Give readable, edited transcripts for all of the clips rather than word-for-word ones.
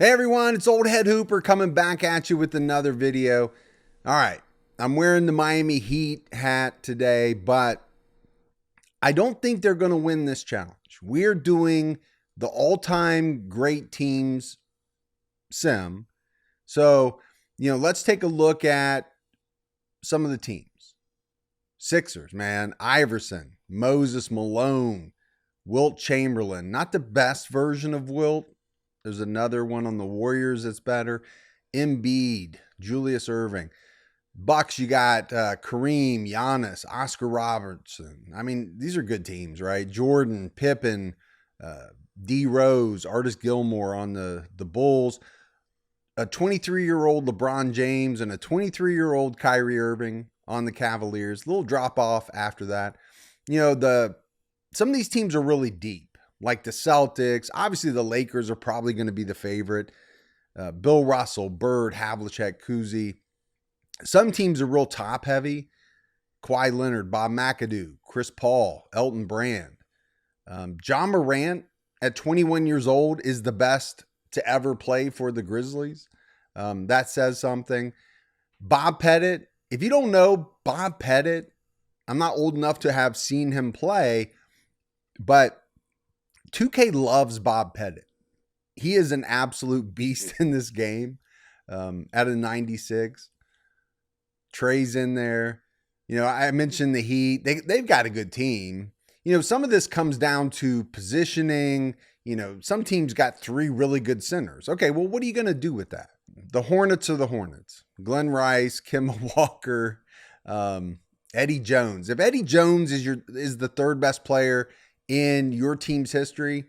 Hey everyone, it's Old Head Hooper coming back at you with another video. All right, I'm wearing the Miami Heat hat today, but I don't think they're going to win this challenge. We're doing the all-time great teams sim. So, let's take a look at some of the teams. Sixers, man, Iverson, Moses Malone, Wilt Chamberlain, not the best version of Wilt. There's another one on the Warriors that's better. Embiid, Julius Irving. Bucks, you got Kareem, Giannis, Oscar Robertson. I mean, these are good teams, right? Jordan, Pippen, D Rose, Artis Gilmore on the Bulls. A 23-year-old LeBron James and a 23-year-old Kyrie Irving on the Cavaliers. A little drop off after that. Some of these teams are really deep. Like the Celtics. Obviously, the Lakers are probably going to be the favorite. Bill Russell, Bird, Havlicek, Kuzi. Some teams are real top heavy. Kawhi Leonard, Bob McAdoo, Chris Paul, Elton Brand. John Morant at 21 years old is the best to ever play for the Grizzlies. That says something. Bob Pettit. If you don't know Bob Pettit, I'm not old enough to have seen him play, but 2K loves Bob Pettit. He is an absolute beast in this game. At a 96. Trey's in there. I mentioned the Heat. They've got a good team. Some of this comes down to positioning. Some teams got three really good centers. Okay, well, what are you going to do with that? The Hornets are the Hornets. Glenn Rice, Kemba Walker, Eddie Jones. If Eddie Jones is the third best player in your team's history,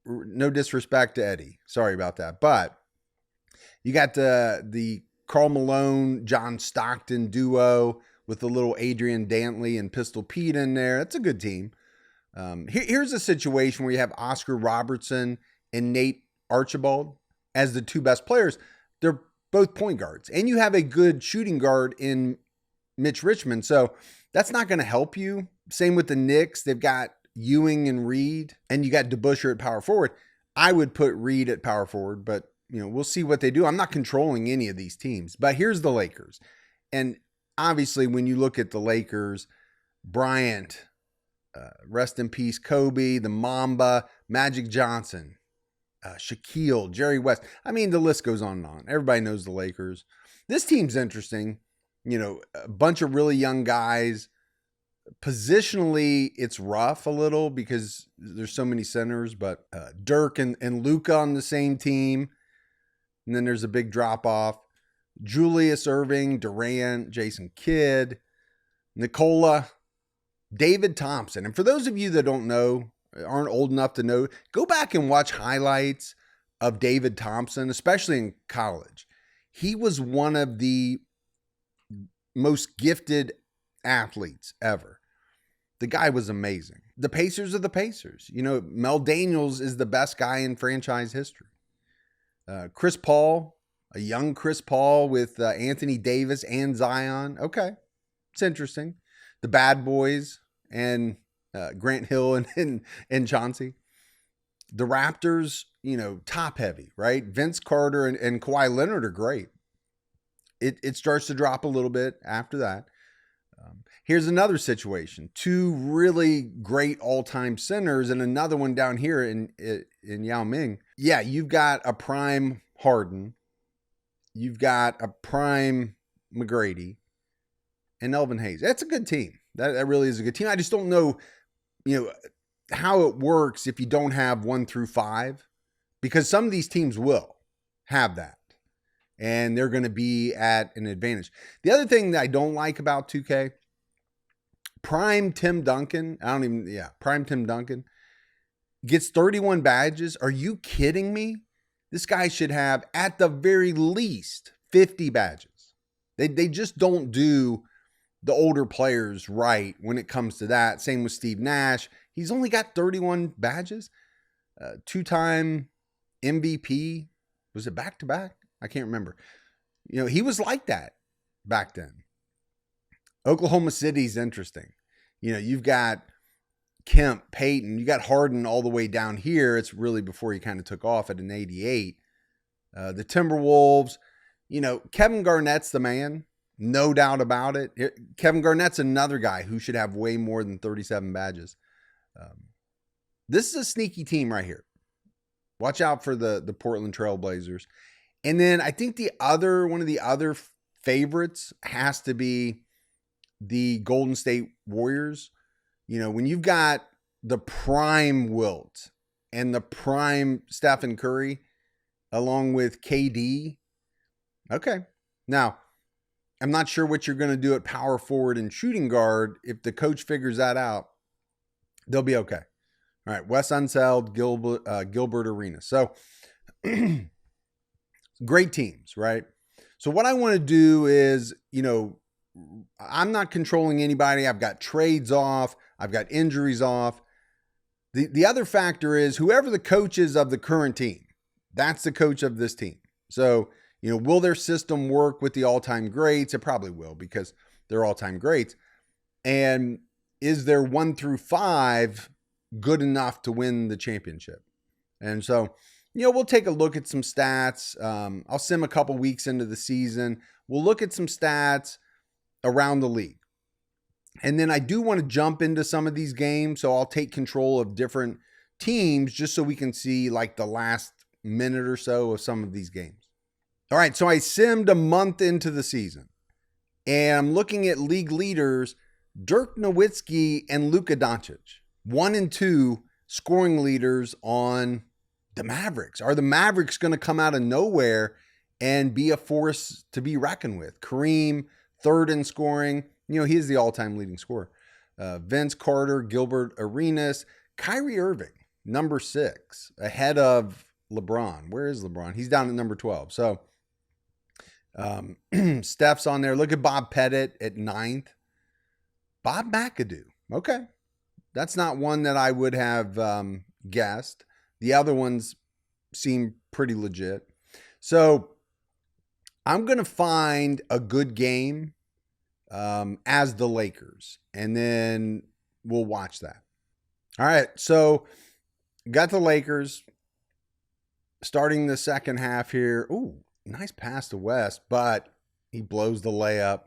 no disrespect to Eddie. Sorry about that. But you got the Karl Malone, John Stockton duo with the little Adrian Dantley and Pistol Pete in there. That's a good team. Here's a situation where you have Oscar Robertson and Nate Archibald as the two best players. They're both point guards. And you have a good shooting guard in Mitch Richmond. So that's not going to help you. Same with the Knicks. They've got Ewing and Reed, and you got DeBusschere at power forward. I would put Reed at power forward, but we'll see what they do. I'm not controlling any of these teams, but here's the Lakers. And obviously when you look at the Lakers, Bryant, rest in peace, Kobe, the Mamba, Magic Johnson, Shaquille, Jerry West. I mean, the list goes on and on. Everybody knows the Lakers. This team's interesting. A bunch of really young guys. Positionally, it's rough a little because there's so many centers, but Dirk and Luka on the same team. And then there's a big drop off. Julius Irving, Durant, Jason Kidd, Nikola, David Thompson. And for those of you that don't know, aren't old enough to know, go back and watch highlights of David Thompson, especially in college. He was one of the most gifted athletes ever. The guy was amazing. The Pacers are the Pacers. Mel Daniels is the best guy in franchise history. Chris Paul, a young Chris Paul with Anthony Davis and Zion. Okay, it's interesting. The Bad Boys and Grant Hill and Chauncey. The Raptors, top heavy, right? Vince Carter and Kawhi Leonard are great. It starts to drop a little bit after that. Here's another situation. Two really great all-time centers and another one down here in Yao Ming. Yeah, you've got a prime Harden. You've got a prime McGrady and Elvin Hayes. That's a good team. That really is a good team. I just don't know, how it works if you don't have 1 through 5, because some of these teams will have that and they're going to be at an advantage. The other thing that I don't like about 2K, Prime Tim Duncan, Prime Tim Duncan gets 31 badges. Are you kidding me? This guy should have at the very least 50 badges. They just don't do the older players right when it comes to that. Same with Steve Nash. He's only got 31 badges. Two-time MVP. Was it back-to-back? I can't remember. He was like that back then. Oklahoma City's interesting. You've got Kemp, Peyton, you got Harden all the way down here. It's really before he kind of took off at an 88. The Timberwolves, you know, Kevin Garnett's the man. No doubt about it. Kevin Garnett's another guy who should have way more than 37 badges. This is a sneaky team right here. Watch out for the Portland Trailblazers. And then I think one of the other favorites has to be the Golden State Warriors. You know, when you've got the prime Wilt and the prime Stephen Curry along with KD. Okay. Now, I'm not sure what you're going to do at power forward and shooting guard. If the coach figures that out, they'll be okay. All right. Wes Unseld, Gilbert Arenas. So great teams, right? So what I want to do is, you know, I'm not controlling anybody. I've got trades off. I've got injuries off. The other factor is whoever the coach is of the current team, that's the coach of this team. So, you know, will their system work with the all-time greats? It probably will because they're all-time greats. And is their 1 through 5 good enough to win the championship? And so, you know, we'll take a look at some stats. I'll sim a couple weeks into the season. We'll look at some stats around the league. And then I do want to jump into some of these games. So I'll take control of different teams just so we can see like the last minute or so of some of these games. All right. So I simmed a month into the season and I'm looking at league leaders, Dirk Nowitzki and Luka Doncic, 1 and 2 scoring leaders on the Mavericks. Are the Mavericks going to come out of nowhere and be a force to be reckoned with? Kareem, 3rd in scoring. You know, he is the all-time leading scorer. Vince Carter, Gilbert Arenas, Kyrie Irving, number 6, ahead of LeBron. Where is LeBron? He's down at number 12. So Steph's on there. Look at Bob Pettit at 9th. Bob McAdoo. Okay. That's not one that I would have guessed. The other ones seem pretty legit. So I'm going to find a good game as the Lakers, and then we'll watch that. All right. So got the Lakers starting the second half here. Ooh, nice pass to West, but he blows the layup.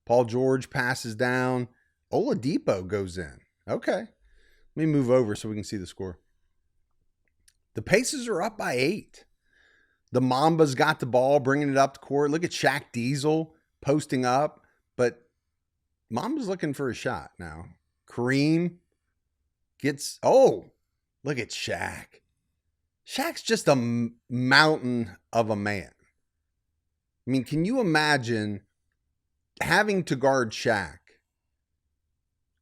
Paul George passes down. Oladipo goes in. Okay. Let me move over so we can see the score. The Pacers are up by 8. The Mambas got the ball, bringing it up the court. Look at Shaq Diesel posting up, but Mamba's looking for a shot now. Kareem gets, look at Shaq. Shaq's just a mountain of a man. I mean, can you imagine having to guard Shaq?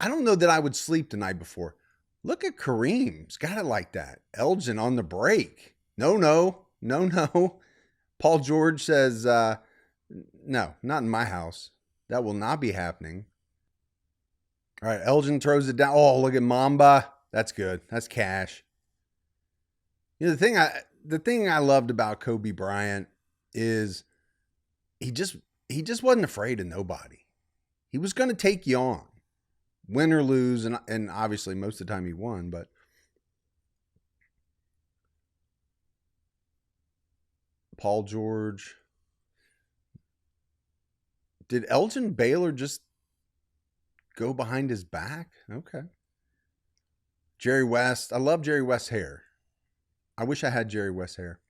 I don't know that I would sleep the night before. Look at Kareem's got it like that. Elgin on the break. No. Paul George says, no, not in my house. That will not be happening. All right, Elgin throws it down. Oh, look at Mamba. That's good. That's cash. You know, the thing I loved about Kobe Bryant is he just wasn't afraid of nobody. He was going to take you on, win or lose, and obviously most of the time he won, but Paul George. Did Elgin Baylor just go behind his back? Okay. Jerry West. I love Jerry West's hair. I wish I had Jerry West's hair.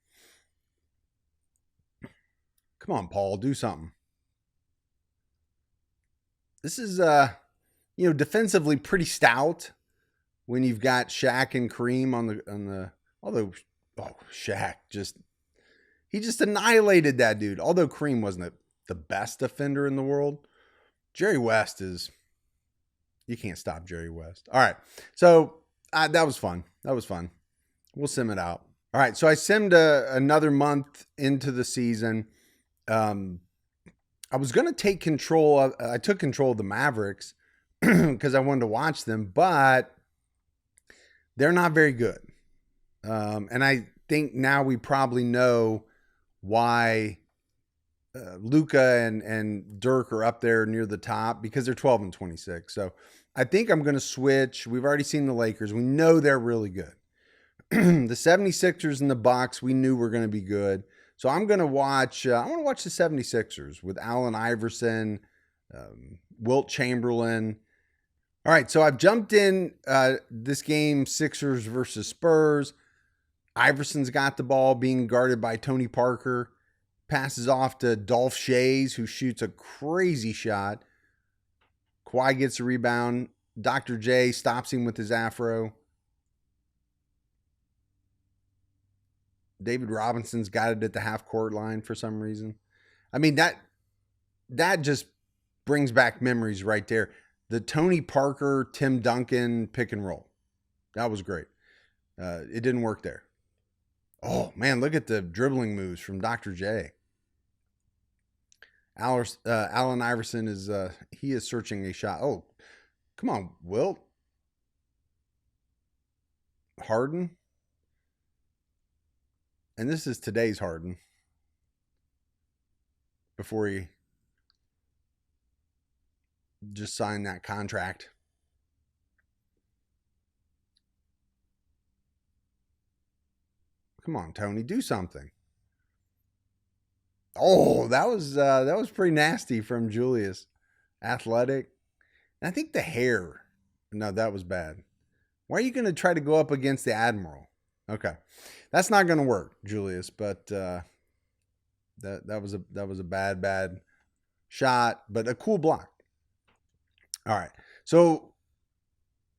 Come on, Paul, do something. This is, defensively pretty stout when you've got Shaq and Kareem on the. Although, Shaq he just annihilated that dude. Although Kareem wasn't the best defender in the world, Jerry West is. You can't stop Jerry West. All right, so that was fun. We'll sim it out. All right, so I simmed another month into the season. I was going to take control. I took control of the Mavericks because I wanted to watch them, but they're not very good. And I think now we probably know why Luka and Dirk are up there near the top because they're 12 and 26. So I think I'm going to switch. We've already seen the Lakers. We know they're really good. The 76ers and the Bucks, we knew were going to be good. So I'm going to watch, I want to watch the 76ers with Allen Iverson, Wilt Chamberlain. All right, so I've jumped in this game, Sixers versus Spurs. Iverson's got the ball being guarded by Tony Parker. Passes off to Dolph Shays, who shoots a crazy shot. Kawhi gets a rebound. Dr. J stops him with his afro. David Robinson's got it at the half court line for some reason. I mean, that just brings back memories right there. The Tony Parker, Tim Duncan pick and roll. That was great. It didn't work there. Oh, man, look at the dribbling moves from Dr. J. Allen Iverson is he is searching a shot. Oh, come on, Wilt. Harden. And this is today's Harden. Before he just signed that contract. Come on, Tony, do something. Oh, that was pretty nasty from Julius. Athletic. And I think the hair. No, that was bad. Why are you going to try to go up against the Admiral? Okay. That's not going to work, Julius, but that was a bad shot, but a cool block. All right. So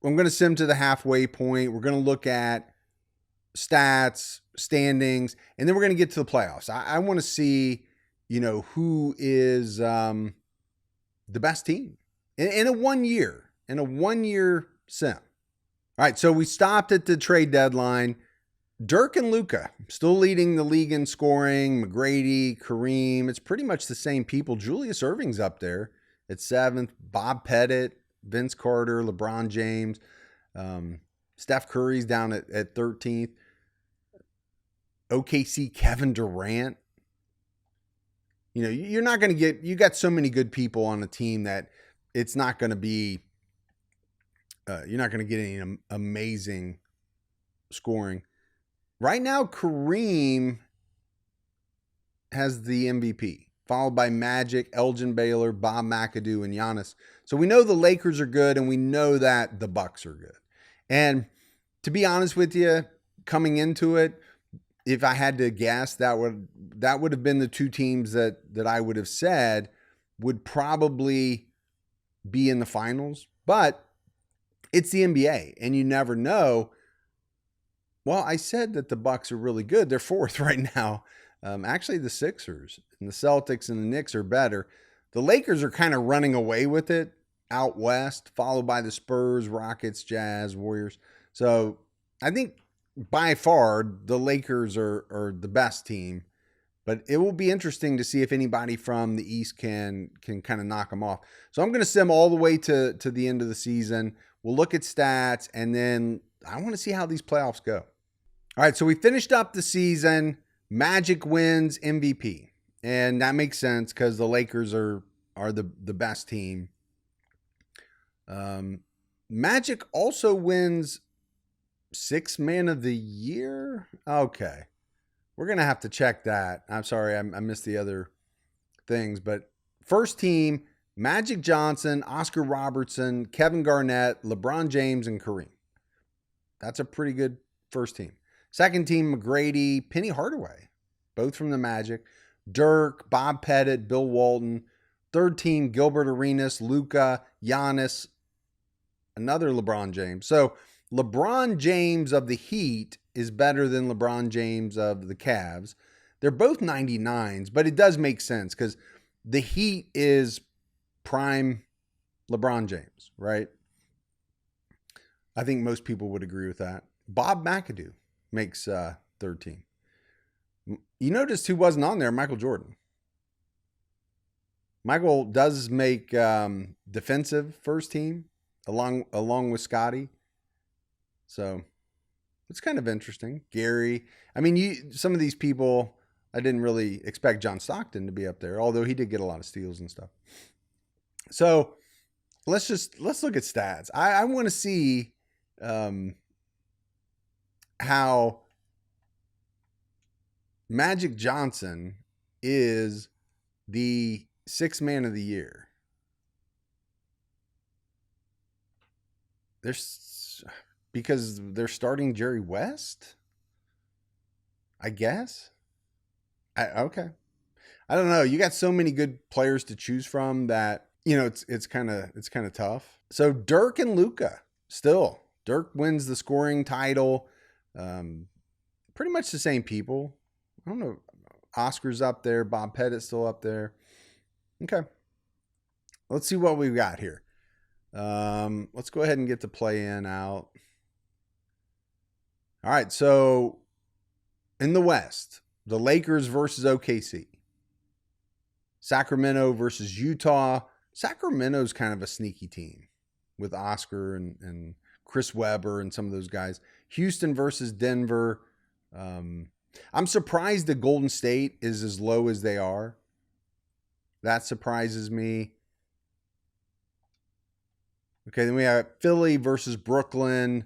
I'm going to sim to the halfway point. We're going to look at stats, standings, and then we're going to get to the playoffs. I want to see, who is the best team in a 1 year, sim. All right. So we stopped at the trade deadline. Dirk and Luka still leading the league in scoring. McGrady, Kareem, it's pretty much the same people. Julius Erving's up there at 7th. Bob Pettit, Vince Carter, LeBron James. Steph Curry's down at 13th. OKC, Kevin Durant. You're not going to get, you got so many good people on the team that it's not going to be, you're not going to get any amazing scoring. Right now, Kareem has the MVP, followed by Magic, Elgin Baylor, Bob McAdoo, and Giannis. So we know the Lakers are good, and we know that the Bucks are good. And to be honest with you, coming into it, if I had to guess, that would have been the two teams that I would have said would probably be in the finals. But it's the NBA, and you never know. Well, I said that the Bucks are really good. They're 4th right now. Actually, the Sixers and the Celtics and the Knicks are better. The Lakers are kind of running away with it out west, followed by the Spurs, Rockets, Jazz, Warriors. So I think by far the Lakers are the best team. But it will be interesting to see if anybody from the East can kind of knock them off. So I'm going to sim all the way to the end of the season. We'll look at stats, and then I want to see how these playoffs go. All right, so we finished up the season. Magic wins MVP. And that makes sense because the Lakers are the best team. Magic also wins 6th Man of the Year. Okay. We're going to have to check that. I'm sorry, I missed the other things. But first team, Magic Johnson, Oscar Robertson, Kevin Garnett, LeBron James, and Kareem. That's a pretty good first team. Second team, McGrady, Penny Hardaway, both from the Magic. Dirk, Bob Pettit, Bill Walton. Third team, Gilbert Arenas, Luka, Giannis, another LeBron James. So LeBron James of the Heat is better than LeBron James of the Cavs. They're both 99s, but it does make sense because the Heat is prime LeBron James, right? I think most people would agree with that. Bob McAdoo makes third team. You noticed who wasn't on there? Michael Jordan. Michael does make defensive first team along with Scotty. So it's kind of interesting. Gary. I mean, some of these people, I didn't really expect John Stockton to be up there, although he did get a lot of steals and stuff. So let's look at stats. I want to see how Magic Johnson is the sixth man of the year. Because they're starting Jerry West, I guess. Okay. I don't know. You got so many good players to choose from that, you know, it's kind of tough. So Dirk and Luka still. Dirk wins the scoring title. Pretty much the same people. I don't know. Oscar's up there. Bob Pettit's still up there. Okay. Let's see what we've got here. Let's go ahead and get the play-in out. All right. So in the West, the Lakers versus OKC. Sacramento versus Utah. Sacramento's kind of a sneaky team with Oscar and Chris Webber and some of those guys. Houston versus Denver. I'm surprised that Golden State is as low as they are. That surprises me. Okay, then we have Philly versus Brooklyn.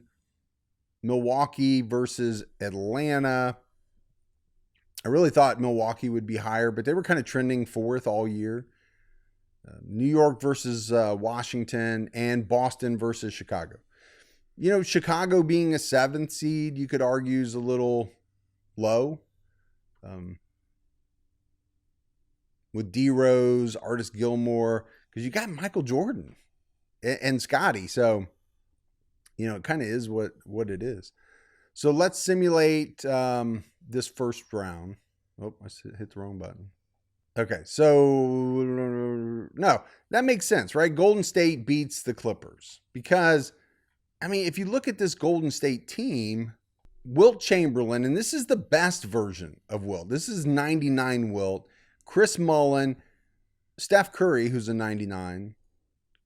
Milwaukee versus Atlanta. I really thought Milwaukee would be higher, but they were kind of trending fourth all year. New York versus Washington, and Boston versus Chicago. You know, Chicago being a seventh seed, you could argue is a little low. With D Rose, Artis Gilmore, because you got Michael Jordan and Scotty. So, you know, it kind of is what it is. So let's simulate this first round. Oh, I hit the wrong button. Okay, so no, that makes sense, right? Golden State beats the Clippers because, I mean, if you look at this Golden State team, Wilt Chamberlain, and this is the best version of Wilt. This is 99 Wilt. Chris Mullin, Steph Curry, who's a 99,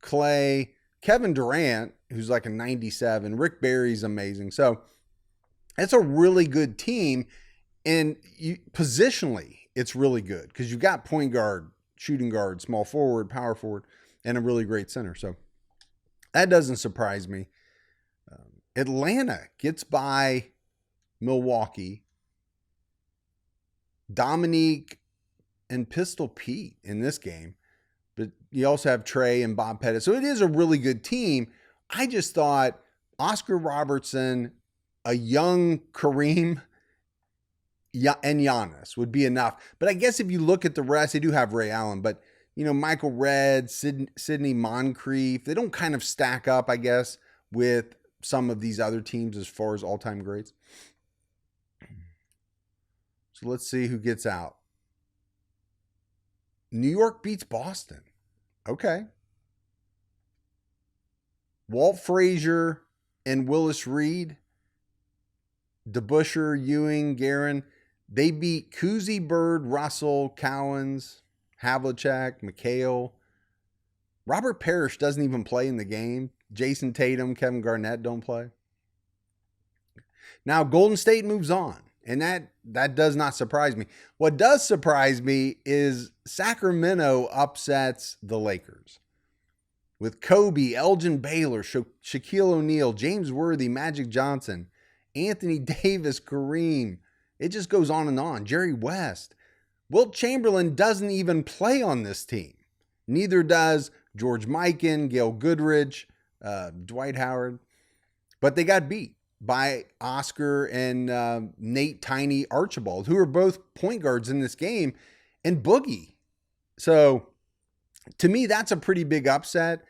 Clay, Kevin Durant, who's like a 97, Rick Barry's amazing. So it's a really good team, and positionally, it's really good because you've got point guard, shooting guard, small forward, power forward, and a really great center. So that doesn't surprise me. Atlanta gets by Milwaukee. Dominique and Pistol Pete in this game. But you also have Trey and Bob Pettit. So it is a really good team. I just thought Oscar Robertson, a young Kareem, and Giannis would be enough. But I guess if you look at the rest, they do have Ray Allen. But, you know, Michael Redd, Sidney Moncrief, they don't kind of stack up, I guess, with some of these other teams as far as all-time greats. So let's see who gets out. New York beats Boston. Okay. Walt Frazier and Willis Reed, DeBusschere, Ewing, Guerin. They beat Cousy, Bird, Russell, Cowens, Havlicek, McHale. Robert Parrish doesn't even play in the game. Jason Tatum, Kevin Garnett don't play. Now, Golden State moves on, and that does not surprise me. What does surprise me is Sacramento upsets the Lakers. With Kobe, Elgin Baylor, Shaquille O'Neal, James Worthy, Magic Johnson, Anthony Davis, Kareem. It just goes on and on. Jerry West. Wilt Chamberlain doesn't even play on this team. Neither does George Mikan, Gail Goodrich, Dwight Howard. But they got beat by Oscar and Nate Tiny Archibald, who are both point guards in this game, and Boogie. So to me, that's a pretty big upset.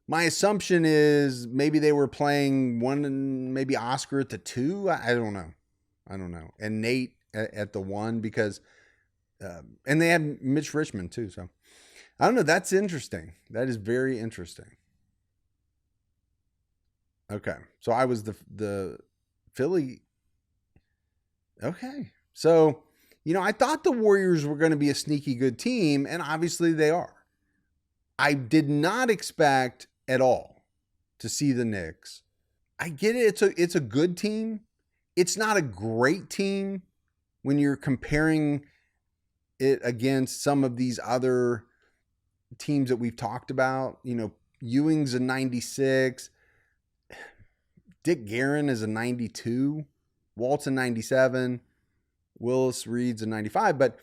My assumption is maybe they were playing one, maybe Oscar at the 2. I don't know. And Nate at the 1 because, and they had Mitch Richmond too. So I don't know. That's interesting. That is very interesting. Okay. So I was the Philly. Okay. So, you know, I thought the Warriors were going to be a sneaky good team, and obviously they are. I did not expect at all to see the Knicks. I get it. It's a good team. It's not a great team when you're comparing it against some of these other teams that we've talked about. You know, Ewing's a 96. Dick Guerin is a 92. Walt's a 97. Willis Reed's a 95. But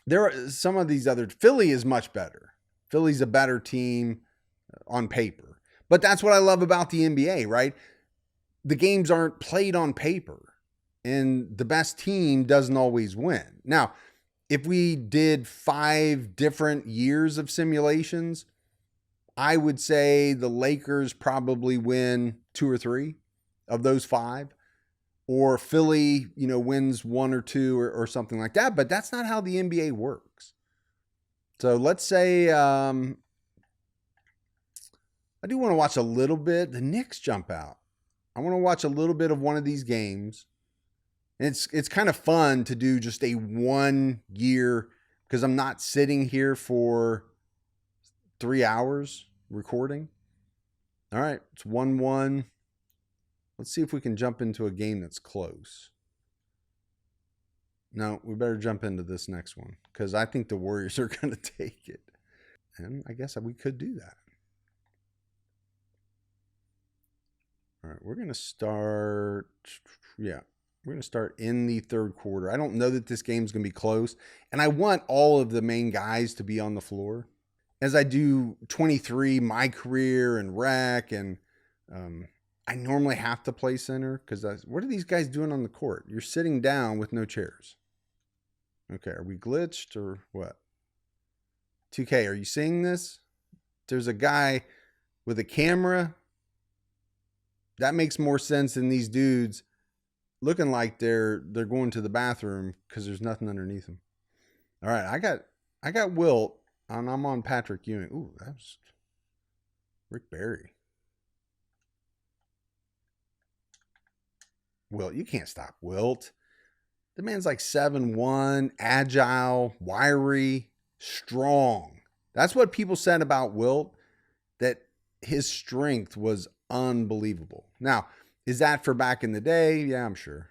there are some of these other. Philly is much better. Philly's a better team on paper. But that's what I love about the NBA, right? The games aren't played on paper, and the best team doesn't always win. Now, if we did 5 different years of simulations, I would say the Lakers probably win 2 or 3 of those 5, or Philly, wins 1 or 2 or something like that. But that's not how the NBA works. So let's say I do want to watch a little bit. The Knicks jump out. I want to watch a little bit of one of these games. It's kind of fun to do just a 1 year, because I'm not sitting here for 3 hours recording. All right, it's 1-1. Let's see if we can jump into a game that's close. No, we better jump into this next one, because I think the Warriors are going to take it. And I guess we could do that. All right, we're going to start. Yeah, we're going to start in the third quarter. I don't know that this game's going to be close. And I want all of the main guys to be on the floor. As I do 23, my career and rec, and I normally have to play center, because what are these guys doing on the court? You're sitting down with no chairs. Okay, are we glitched or what? 2K, are you seeing this? There's a guy with a camera. That makes more sense than these dudes looking like they're going to the bathroom because there's nothing underneath them. All right, I got Wilt, and I'm on Patrick Ewing. Ooh, that's Rick Barry. Wilt, you can't stop Wilt. The man's like 7'1", agile, wiry, strong. That's what people said about Wilt, that his strength was unbelievable. Now, is that for back in the day? Yeah, I'm sure.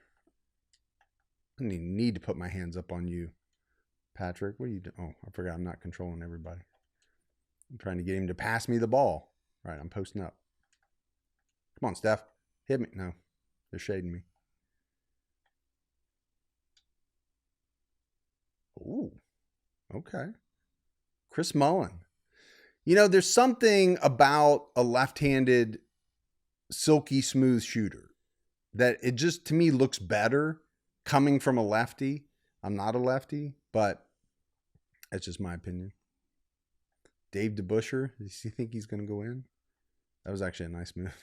I didn't even need to put my hands up on you, Patrick. What are you doing? Oh, I forgot I'm not controlling everybody. I'm trying to get him to pass me the ball. All right, I'm posting up. Come on, Steph. Hit me. No, they're shading me. Ooh, okay. Chris Mullin. There's something about a left-handed, silky smooth shooter that it just, to me, looks better coming from a lefty. I'm not a lefty, but that's just my opinion. Dave DeBusschere, does he think he's going to go in? That was actually a nice move.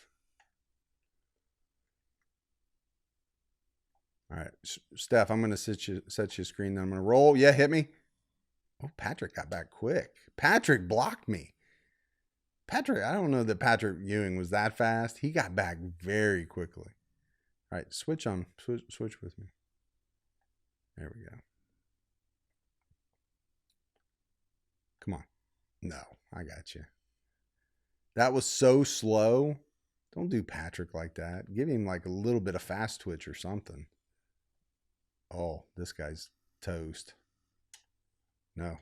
All right, Steph, I'm going to set you a screen. Then I'm going to roll. Yeah, hit me. Oh, Patrick got back quick. Patrick blocked me. Patrick, I don't know that Patrick Ewing was that fast. He got back very quickly. All right, switch with me. There we go. Come on. No, I got you. That was so slow. Don't do Patrick like that. Give him like a little bit of fast twitch or something. Oh, this guy's toast. No.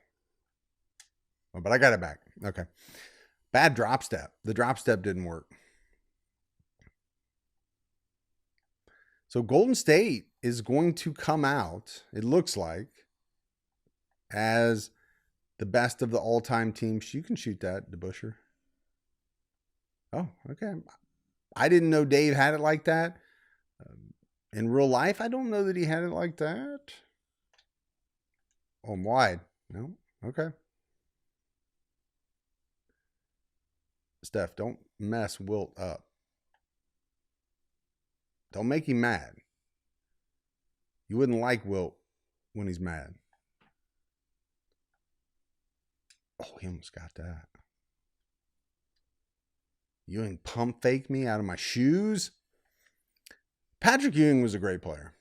Oh, but I got it back. Okay. Bad drop step. The drop step didn't work. So Golden State is going to come out, it looks like, as the best of the all-time teams. You can shoot that, DeBusschere. Oh, okay. I didn't know Dave had it like that. In real life, I don't know that he had it like that. Oh, I'm wide. No? Okay. Steph, don't mess Wilt up. Don't make him mad. You wouldn't like Wilt when he's mad. Oh, he almost got that. Ewing pump fake me out of my shoes. Patrick Ewing was a great player.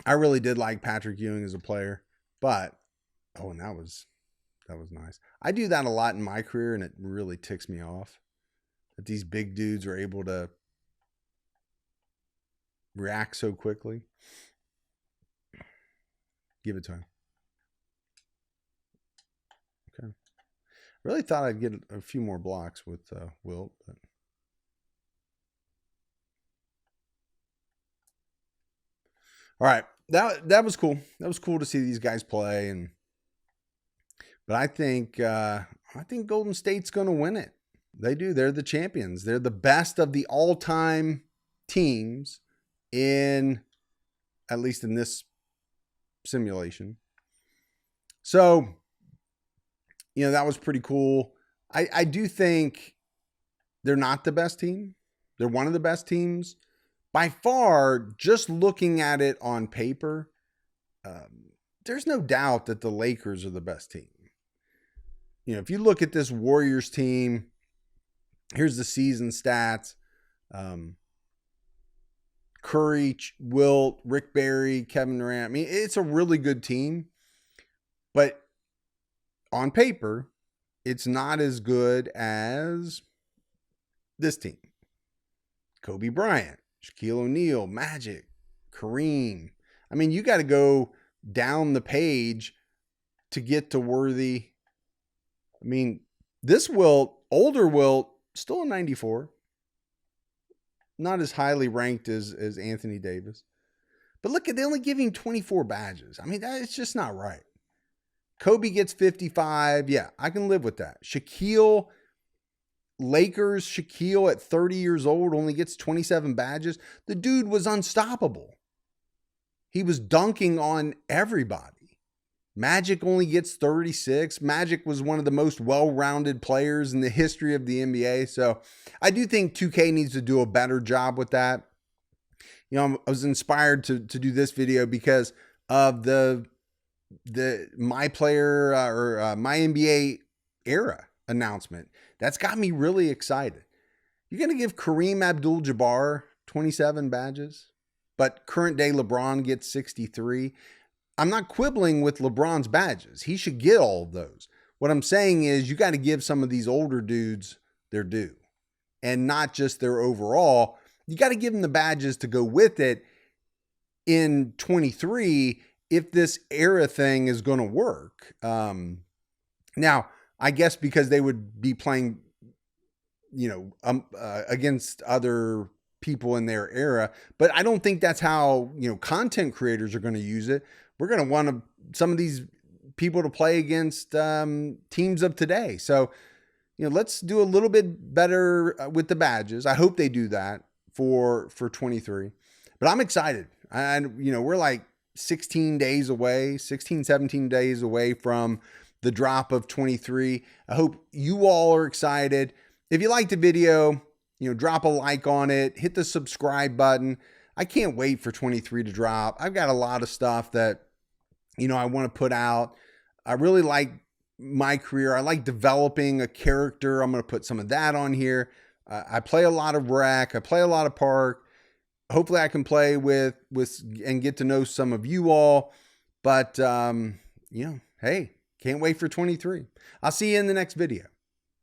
I really did like Patrick Ewing as a player, but and that was nice. I do that a lot in my career, and it really ticks me off that these big dudes are able to react so quickly. Give it to him. Okay. Really thought I'd get a few more blocks with Wilt, but All right. That was cool. That was cool to see these guys play. But I think Golden State's going to win it. They do. They're the champions. They're the best of the all-time teams at least in this simulation. So, that was pretty cool. I do think they're not the best team. They're one of the best teams. By far, just looking at it on paper, there's no doubt that the Lakers are the best team. If you look at this Warriors team, here's the season stats. Curry, Wilt, Rick Barry, Kevin Durant. I mean, it's a really good team. But on paper, it's not as good as this team. Kobe Bryant, Shaquille O'Neal, Magic, Kareem. I mean, you got to go down the page to get to Worthy. I mean, this Wilt, older Wilt, still a 94. Not as highly ranked as Anthony Davis. But look, they only give him 24 badges. I mean, it's just not right. Kobe gets 55. Yeah, I can live with that. Shaquille at 30 years old only gets 27 badges. The dude was unstoppable. He was dunking on everybody. Magic only gets 36. Magic was one of the most well-rounded players in the history of the NBA. So I do think 2K needs to do a better job with that. I was inspired to do this video because of the My Player or My NBA era announcement. That's got me really excited. You're going to give Kareem Abdul-Jabbar 27 badges, but current day LeBron gets 63. I'm not quibbling with LeBron's badges. He should get all of those. What I'm saying is you got to give some of these older dudes their due and not just their overall. You got to give them the badges to go with it in 23 if this era thing is going to work. Now, I guess because they would be playing, against other people in their era, but I don't think that's how, content creators are going to use it. We're going to want some of these people to play against teams of today. So, let's do a little bit better with the badges. I hope they do that for 23. But I'm excited. We're like 17 days away from the drop of 23. I hope you all are excited. If you liked the video, drop a like on it, hit the subscribe button. I can't wait for 23 to drop. I've got a lot of stuff that, I want to put out. I really like my career. I like developing a character. I'm going to put some of that on here. I play a lot of rec. I play a lot of park. Hopefully I can play with and get to know some of you all. But, hey, can't wait for 23. I'll see you in the next video.